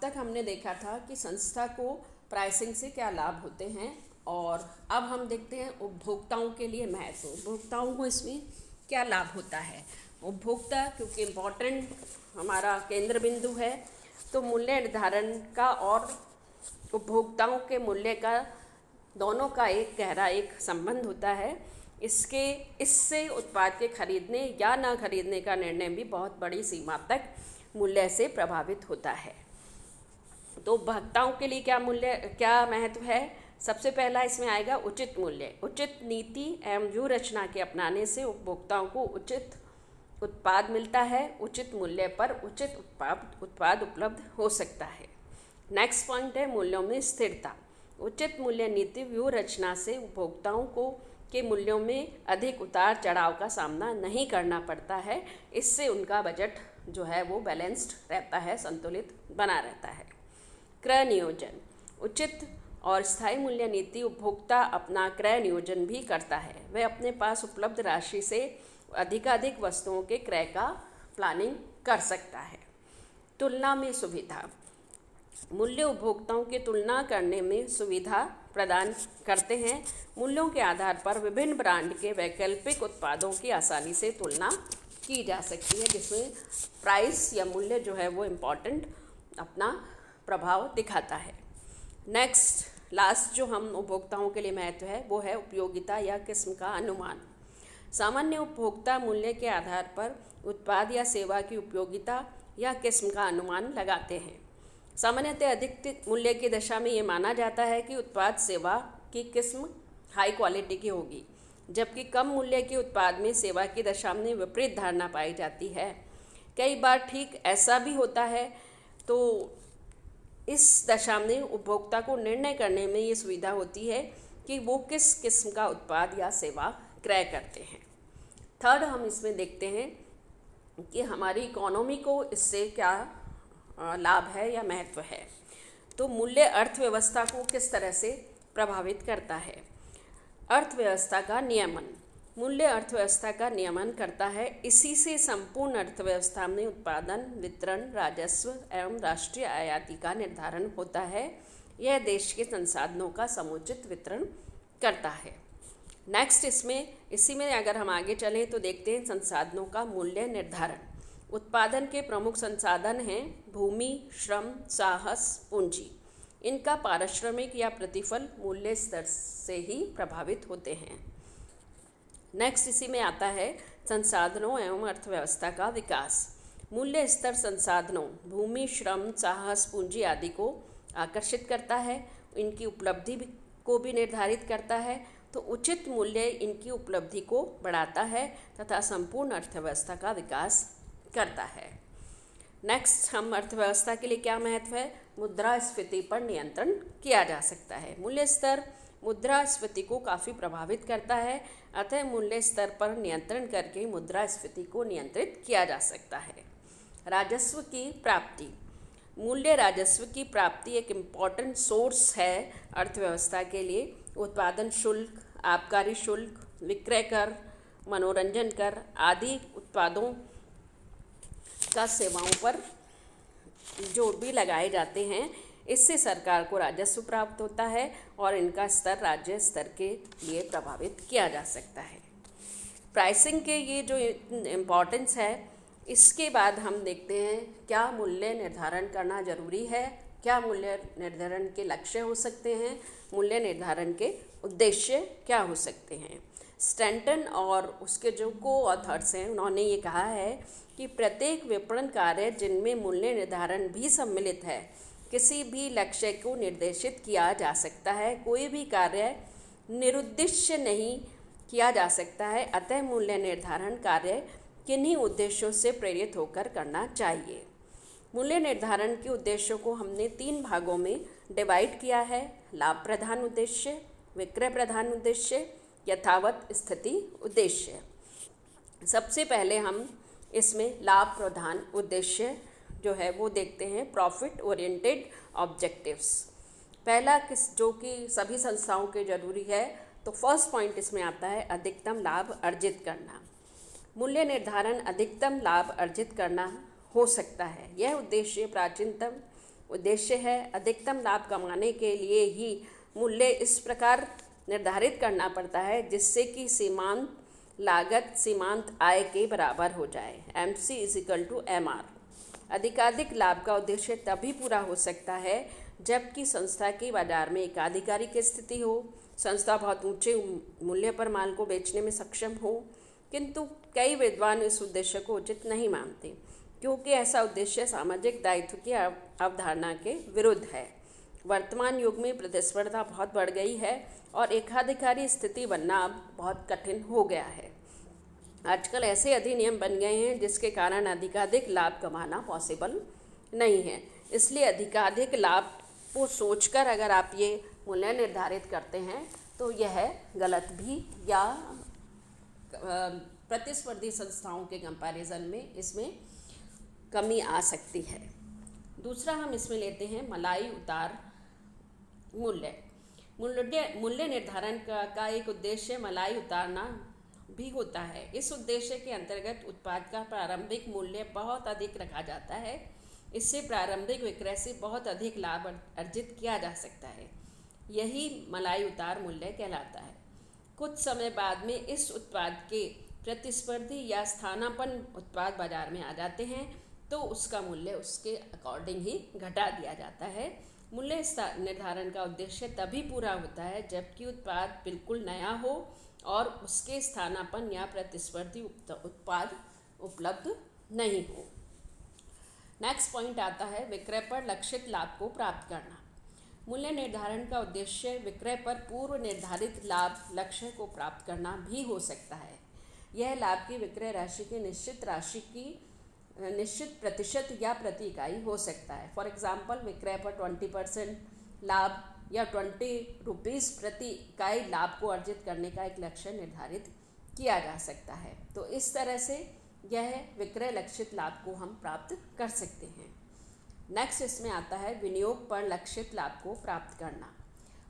तक हमने देखा था कि संस्था को प्राइसिंग से क्या लाभ होते हैं, और अब हम देखते हैं उपभोक्ताओं के लिए महत्व। उपभोक्ताओं को इसमें क्या लाभ होता है। उपभोक्ता क्योंकि इम्पोर्टेंट हमारा केंद्र बिंदु है, तो मूल्य निर्धारण का और उपभोक्ताओं के मूल्य का दोनों का एक गहरा एक संबंध होता है। इससे उत्पाद के खरीदने या ना खरीदने का निर्णय भी बहुत बड़ी सीमा तक मूल्य से प्रभावित होता है। तो उपभोक्ताओं के लिए क्या महत्व है। सबसे पहला इसमें आएगा उचित मूल्य। उचित नीति एवं व्यूह रचना के अपनाने से उपभोक्ताओं को उचित उत्पाद मिलता है, उचित मूल्य पर उचित उत्पाद उपलब्ध हो सकता है। नेक्स्ट पॉइंट है मूल्यों में स्थिरता। उचित मूल्य नीति व्यूह रचना से उपभोक्ताओं को के मूल्यों में अधिक उतार चढ़ाव का सामना नहीं करना पड़ता है। इससे उनका बजट जो है वो बैलेंस्ड रहता है, संतुलित बना रहता है। क्रय नियोजन। उचित और स्थायी मूल्य नीति उपभोक्ता अपना क्रय नियोजन भी करता है। वह अपने पास उपलब्ध राशि से अधिकाधिक वस्तुओं के क्रय का प्लानिंग कर सकता है। तुलना में सुविधा। मूल्य उपभोक्ताओं की तुलना करने में सुविधा प्रदान करते हैं। मूल्यों के आधार पर विभिन्न ब्रांड के वैकल्पिक उत्पादों की आसानी से तुलना की जा सकती है, जिसमें प्राइस या मूल्य जो है वो इम्पॉर्टेंट अपना प्रभाव दिखाता है। नेक्स्ट लास्ट जो हम उपभोक्ताओं के लिए महत्व है वो है उपयोगिता या किस्म का अनुमान। सामान्य उपभोक्ता मूल्य के आधार पर उत्पाद या सेवा की उपयोगिता या किस्म का अनुमान लगाते हैं। सामान्यतः अधिक मूल्य की दशा में ये माना जाता है कि उत्पाद सेवा की किस्म हाई क्वालिटी की होगी, जबकि कम मूल्य के उत्पाद में सेवा की दशा में विपरीत धारणा पाई जाती है। कई बार ठीक ऐसा भी होता है। तो इस दशा में उपभोक्ता को निर्णय करने में ये सुविधा होती है कि वो किस किस्म का उत्पाद या सेवा क्रय करते हैं। थर्ड हम इसमें देखते हैं कि हमारी इकोनॉमी को इससे क्या लाभ है या महत्व है। तो मूल्य अर्थव्यवस्था को किस तरह से प्रभावित करता है। अर्थव्यवस्था का नियमन। मूल्य अर्थव्यवस्था का नियमन करता है। इसी से संपूर्ण अर्थव्यवस्था में उत्पादन, वितरण, राजस्व एवं राष्ट्रीय आयाति का निर्धारण होता है। यह देश के संसाधनों का समुचित वितरण करता है। नेक्स्ट इसी में अगर हम आगे चलें तो देखते हैं संसाधनों का मूल्य निर्धारण। उत्पादन के प्रमुख संसाधन हैं भूमि, श्रम, साहस, पूंजी। इनका पारिश्रमिक या प्रतिफल मूल्य स्तर से ही प्रभावित होते हैं। नेक्स्ट इसी में आता है संसाधनों एवं अर्थव्यवस्था का विकास। मूल्य स्तर संसाधनों भूमि, श्रम, साहस, पूंजी आदि को आकर्षित करता है, इनकी उपलब्धि को भी निर्धारित करता है। तो उचित मूल्य इनकी उपलब्धि को बढ़ाता है तथा संपूर्ण अर्थव्यवस्था का विकास करता है। नेक्स्ट हम अर्थव्यवस्था के लिए क्या महत्व है। मुद्रास्फीति पर नियंत्रण किया जा सकता है। मूल्य स्तर मुद्रास्फीति को काफ़ी प्रभावित करता है, अतः मूल्य स्तर पर नियंत्रण करके मुद्रास्फीति को नियंत्रित किया जा सकता है। राजस्व की प्राप्ति। मूल्य राजस्व की प्राप्ति एक इम्पॉर्टेंट सोर्स है अर्थव्यवस्था के लिए। उत्पादन शुल्क, आबकारी शुल्क, विक्रय कर, मनोरंजन कर आदि उत्पादों का सेवाओं पर जो भी लगाए जाते हैं, इससे सरकार को राजस्व प्राप्त होता है और इनका स्तर राज्य स्तर के लिए प्रभावित किया जा सकता है। प्राइसिंग के ये जो इम्पोर्टेंस है, इसके बाद हम देखते हैं क्या मूल्य निर्धारण करना जरूरी है, क्या मूल्य निर्धारण के लक्ष्य हो सकते हैं, मूल्य निर्धारण के उद्देश्य क्या हो सकते हैं। स्टैंटन और उसके जो को-ऑथर्स हैं उन्होंने ये कहा है कि प्रत्येक विपणन कार्य जिनमें मूल्य निर्धारण भी सम्मिलित है किसी भी लक्ष्य को निर्देशित किया जा सकता है। कोई भी कार्य निरुद्देश्य नहीं किया जा सकता है, अतः मूल्य निर्धारण कार्य किन्हीं उद्देश्यों से प्रेरित होकर करना चाहिए। मूल्य निर्धारण के उद्देश्यों को हमने 3 भागों में डिवाइड किया है। लाभ प्रधान उद्देश्य, विक्रय प्रधान उद्देश्य, यथावत स्थिति उद्देश्य। सबसे पहले हम इसमें लाभ प्रधान उद्देश्य जो है वो देखते हैं, प्रॉफिट ओरिएंटेड ऑब्जेक्टिव्स। पहला जो कि सभी संस्थाओं के जरूरी है, तो फर्स्ट पॉइंट इसमें आता है अधिकतम लाभ अर्जित करना। मूल्य निर्धारण अधिकतम लाभ अर्जित करना हो सकता है। यह उद्देश्य प्राचीनतम उद्देश्य है। अधिकतम लाभ कमाने के लिए ही मूल्य इस प्रकार निर्धारित करना पड़ता है जिससे कि सीमांत लागत सीमांत आय के बराबर हो जाए। MC=MR। अधिकाधिक लाभ का उद्देश्य तभी पूरा हो सकता है जबकि संस्था की बाजार में एकाधिकारी की स्थिति हो, संस्था बहुत ऊंचे मूल्य पर माल को बेचने में सक्षम हो। किंतु कई विद्वान इस उद्देश्य को उचित नहीं मानते क्योंकि ऐसा उद्देश्य सामाजिक दायित्व की अवधारणा के विरुद्ध है। वर्तमान युग में प्रतिस्पर्धा बहुत बढ़ गई है और एकाधिकारी स्थिति बनना अब बहुत कठिन हो गया है। आजकल ऐसे अधिनियम बन गए हैं जिसके कारण अधिकाधिक लाभ कमाना पॉसिबल नहीं है। इसलिए अधिकाधिक लाभ को सोचकर अगर आप ये मूल्य निर्धारित करते हैं तो यह गलत भी या प्रतिस्पर्धी संस्थाओं के कंपैरिजन में इसमें कमी आ सकती है। दूसरा हम इसमें लेते हैं मलाई उतार मूल्य। मूल्य निर्धारण का एक उद्देश्य मलाई उतारना भी होता है। इस उद्देश्य के अंतर्गत उत्पाद का प्रारंभिक मूल्य बहुत अधिक रखा जाता है। इससे प्रारंभिक विक्रय से बहुत अधिक लाभ अर्जित किया जा सकता है। यही मलाई उतार मूल्य कहलाता है। कुछ समय बाद में इस उत्पाद के प्रतिस्पर्धी या स्थानापन्न उत्पाद बाजार में आ जाते हैं तो उसका मूल्य उसके अकॉर्डिंग ही घटा दिया जाता है। मूल्य निर्धारण का उद्देश्य तभी पूरा होता है जबकि उत्पाद बिल्कुल नया हो और उसके स्थानापन्न या प्रतिस्पर्धी उत्पाद उपलब्ध नहीं हो। नेक्स्ट पॉइंट आता है विक्रय पर लक्षित लाभ को प्राप्त करना। मूल्य निर्धारण का उद्देश्य विक्रय पर पूर्व निर्धारित लाभ लक्ष्य को प्राप्त करना भी हो सकता है। यह लाभ की विक्रय राशि की निश्चित राशि की निश्चित प्रतिशत या प्रति इकाई हो सकता है। फॉर एग्जाम्पल विक्रय पर 20% लाभ या 20 रुपीज़ प्रति इकाई लाभ को अर्जित करने का एक लक्ष्य निर्धारित किया जा सकता है। तो इस तरह से यह विक्रय लक्षित लाभ को हम प्राप्त कर सकते हैं। नेक्स्ट इसमें आता है विनियोग पर लक्षित लाभ को प्राप्त करना।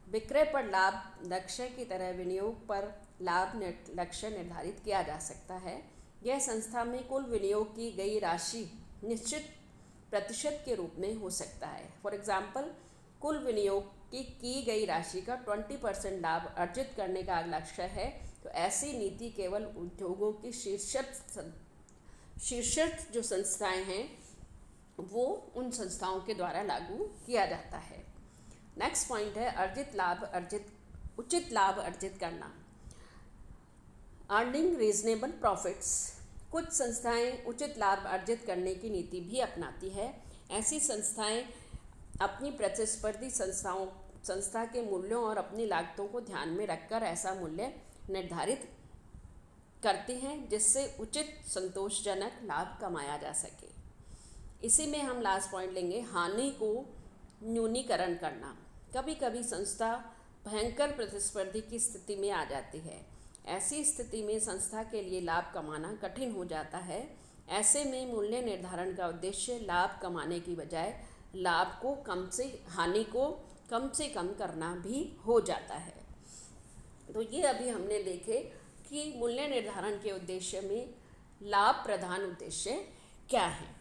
विक्रय पर लाभ लक्ष्य की तरह विनियोग पर लाभ लक्ष्य निर्धारित किया जा सकता है। यह संस्था में कुल विनियोग की गई राशि निश्चित प्रतिशत के रूप में हो सकता है। फॉर एग्जाम्पल कुल विनियोग की गई राशि का 20% लाभ अर्जित करने का लक्ष्य है तो ऐसी नीति केवल उद्योगों की शीर्षस्थ जो संस्थाएं हैं वो उन संस्थाओं के द्वारा लागू किया जाता है। नेक्स्ट पॉइंट है उचित लाभ अर्जित करना। Earning reasonable profits. कुछ संस्थाएं उचित लाभ अर्जित करने की नीति भी अपनाती है। ऐसी संस्थाएं अपनी प्रतिस्पर्धी संस्था के मूल्यों और अपनी लागतों को ध्यान में रखकर ऐसा मूल्य निर्धारित करती हैं जिससे उचित संतोषजनक लाभ कमाया जा सके। इसी में हम लास्ट पॉइंट लेंगे हानि को न्यूनीकरण करना। कभी कभी संस्था भयंकर प्रतिस्पर्धी की स्थिति में आ जाती है। ऐसी स्थिति में संस्था के लिए लाभ कमाना कठिन हो जाता है। ऐसे में मूल्य निर्धारण का उद्देश्य लाभ कमाने की बजाय हानि को कम से कम करना भी हो जाता है। तो ये अभी हमने देखे कि मूल्य निर्धारण के उद्देश्य में लाभ प्रधान उद्देश्य क्या है।